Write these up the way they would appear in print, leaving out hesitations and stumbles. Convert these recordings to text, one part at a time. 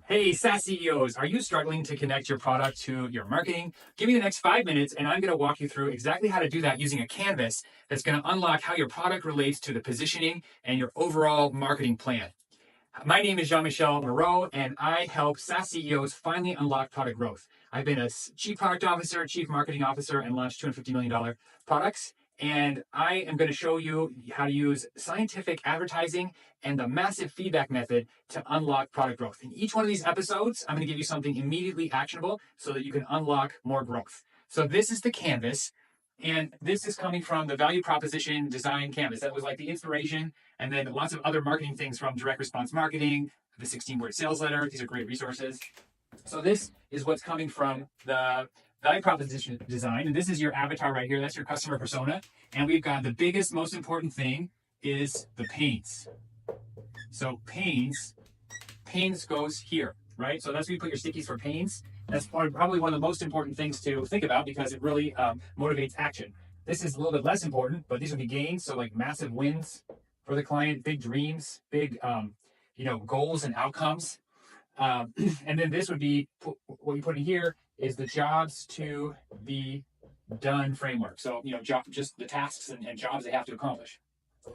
Hey, SaaS CEOs, are you struggling to connect your product to your marketing? Give me the next 5 minutes and I'm going to walk you through exactly how to do that using a canvas that's going to unlock how your product relates to the positioning and your overall marketing plan. My name is Jean-Michel Moreau, and I help SaaS CEOs finally unlock product growth. I've been a chief product officer, chief marketing officer, and launched $250 million products. And I am going to show you how to use scientific advertising and the massive feedback method to unlock product growth. In each one of these episodes, I'm going to give you something immediately actionable so that you can unlock more growth. So this is the canvas. And this is coming from the value proposition design canvas. That was like the inspiration. And then lots of other marketing things from direct response marketing, the 16-word sales letter. These are great resources. So this is what's coming from the value proposition design. And this is your avatar right here. That's your customer persona. And we've got the biggest, most important thing is the pains. So pains goes here, right? So that's where you put your stickies for pains. That's probably one of the most important things to think about because it really motivates action. This is a little bit less important, but these would be gains. So like massive wins for the client, big dreams, big goals and outcomes. And then this would be what you put in here is the jobs to be done framework. So just the tasks and jobs they have to accomplish.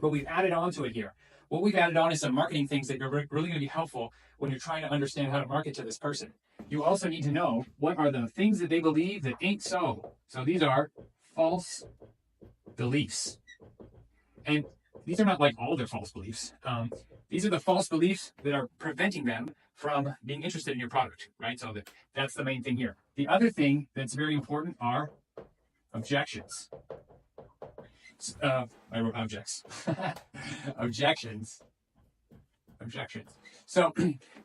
But we've added on to it here. What we've added on is some marketing things that are really going to be helpful when you're trying to understand how to market to this person. You also need to know what are the things that they believe that ain't so. So these are false beliefs. And these are not like all their false beliefs. These are the false beliefs that are preventing them from being interested in your product, right? So that's the main thing here. The other thing that's very important are objections. I wrote objects. Objections. So,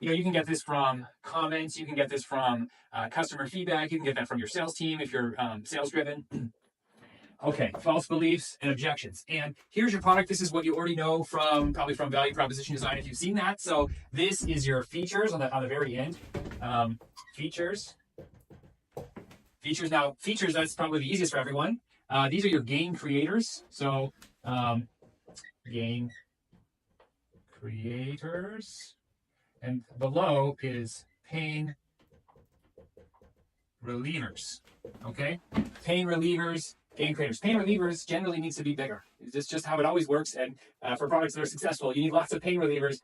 you can get this from comments. You can get this from customer feedback. You can get that from your sales team if you're sales driven. Okay, false beliefs and objections. And here's your product. This is what you already know probably from value proposition design if you've seen that. So this is your features on the very end. Features. Now, features, that's probably the easiest for everyone. These are your gain creators. So gain creators. And below is pain relievers. Okay? Pain relievers, gain creators. Pain relievers generally needs to be bigger. It's just how it always works. And for products that are successful, you need lots of pain relievers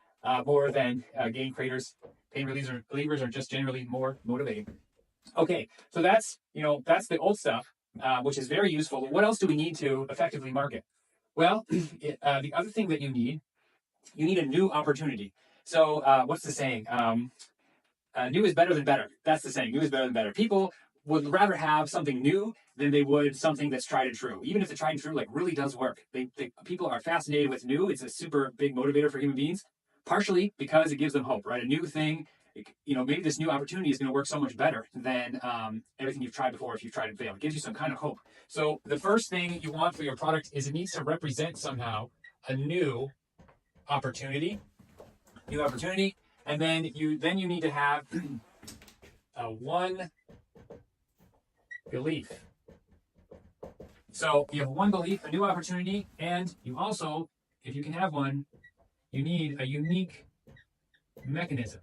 more than gain creators. Pain relievers are just generally more motivating. Okay, so that's the old stuff, which is very useful. What else do we need to effectively market? Well, the other thing that you need a new opportunity. So what's the saying? New is better than better. That's the saying. New is better than better. People would rather have something new than they would something that's tried and true. Even if the tried and true really does work. People are fascinated with new. It's a super big motivator for human beings, partially because it gives them hope, right? A new thing, maybe this new opportunity is going to work so much better than everything you've tried before if you've tried and failed. It gives you some kind of hope. So the first thing you want for your product is it needs to represent somehow a new opportunity. And then you need to have one belief. So you have one belief, a new opportunity, and you also, if you can have one, you need a unique mechanism.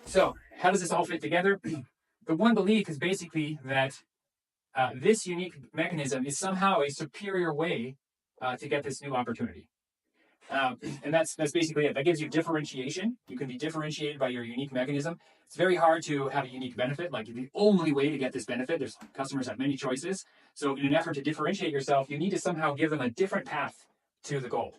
So how does this all fit together? The one belief is basically that this unique mechanism is somehow a superior way to get this new opportunity. And that's basically it. That gives you differentiation. You can be differentiated by your unique mechanism. It's very hard to have a unique benefit. Like the only way to get this benefit, customers have many choices. So in an effort to differentiate yourself, you need to somehow give them a different path to the goal.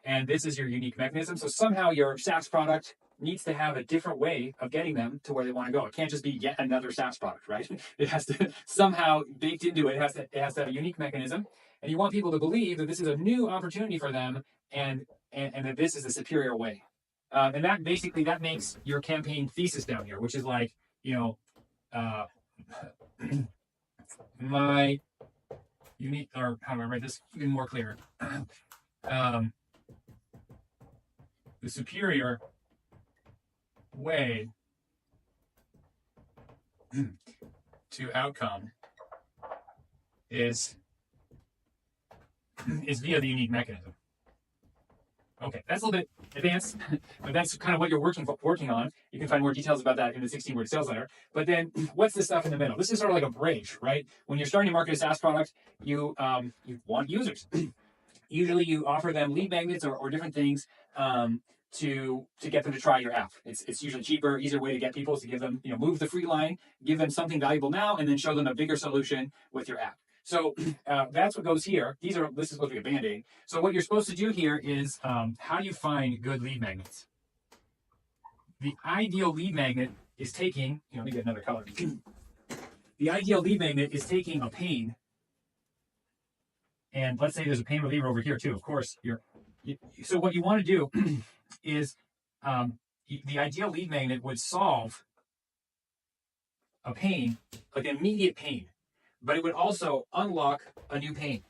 And this is your unique mechanism. So somehow your SaaS product needs to have a different way of getting them to where they want to go. It can't just be yet another SaaS product, right? It has to somehow baked into it. It has to have a unique mechanism. And you want people to believe that this is a new opportunity for them and that this is a superior way. And that makes your campaign thesis down here, which is like, my unique, or how do I write this even more clear? The superior way to outcome is via the unique mechanism. Okay, that's a little bit advanced, but that's kind of what you're working on. You can find more details about that in the 16-word sales letter. But then, what's the stuff in the middle? This is sort of like a bridge, right? When you're starting to market a SaaS product, you want users. Usually, you offer them lead magnets or different things to get them to try your app. It's usually cheaper, easier way to get people is to give them, move the free line, give them something valuable now, and then show them a bigger solution with your app. So that's what goes here. This is supposed to be a Band-Aid. So what you're supposed to do here is how do you find good lead magnets? The ideal lead magnet is taking, let me get another color. The ideal lead magnet is taking a pain, and let's say there's a pain reliever over here too. Of course, so what you want to do is the ideal lead magnet would solve a pain, like an immediate pain, but it would also unlock a new pain,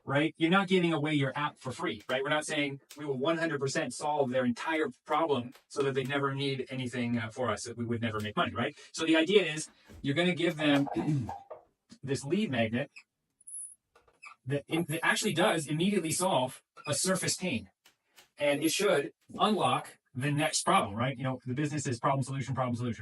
right? You're not giving away your app for free, right? We're not saying we will 100% solve their entire problem so that they never need anything for us, that we would never make money, right? So the idea is you're going to give them this lead magnet that actually does immediately solve a surface pain. And it should unlock the next problem, right? The business is problem, solution,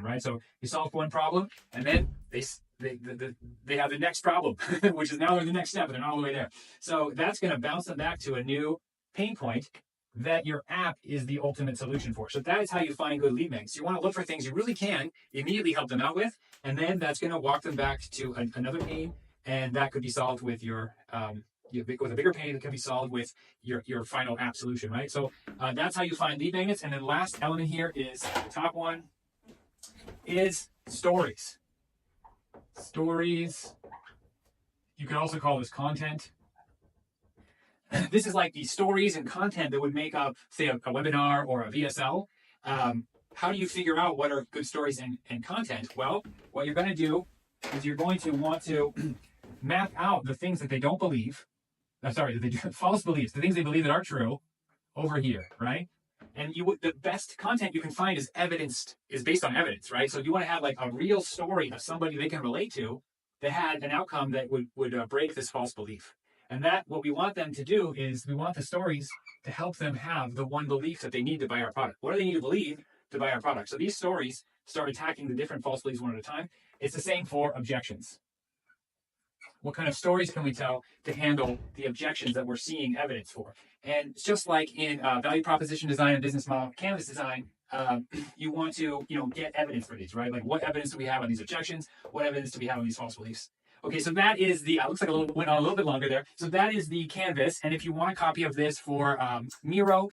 right? So you solve one problem, and then they have the next problem, which is now they're the next step, and they're not all the way there. So that's going to bounce them back to a new pain point that your app is the ultimate solution for. So that is how you find good lead magnets. You want to look for things you really can immediately help them out with, and then that's going to walk them back to another pain, and that could be solved with with a bigger pain that can be solved with your final app solution, right? So that's how you find lead magnets. And then last element here is the top one is stories. Stories. You could also call this content. This is like the stories and content that would make up, say, a webinar or a VSL. How do you figure out what are good stories and content? Well, what you're going to do is you're going to want to map out the things that they don't believe. False beliefs, the things they believe that are true over here, right? And the best content you can find is based on evidence, right? So if you want to have like a real story of somebody they can relate to that had an outcome that would break this false belief. And what we want them to do is we want the stories to help them have the one belief that they need to buy our product. What do they need to believe to buy our product? So these stories start attacking the different false beliefs one at a time. It's the same for objections. What kind of stories can we tell to handle the objections that we're seeing evidence for? And it's just like in value proposition design and business model canvas design, you want to get evidence for these, right? Like what evidence do we have on these objections? What evidence do we have on these false beliefs? Okay, so that is looks like went on a little bit longer there. So that is the canvas. And if you want a copy of this for Miro,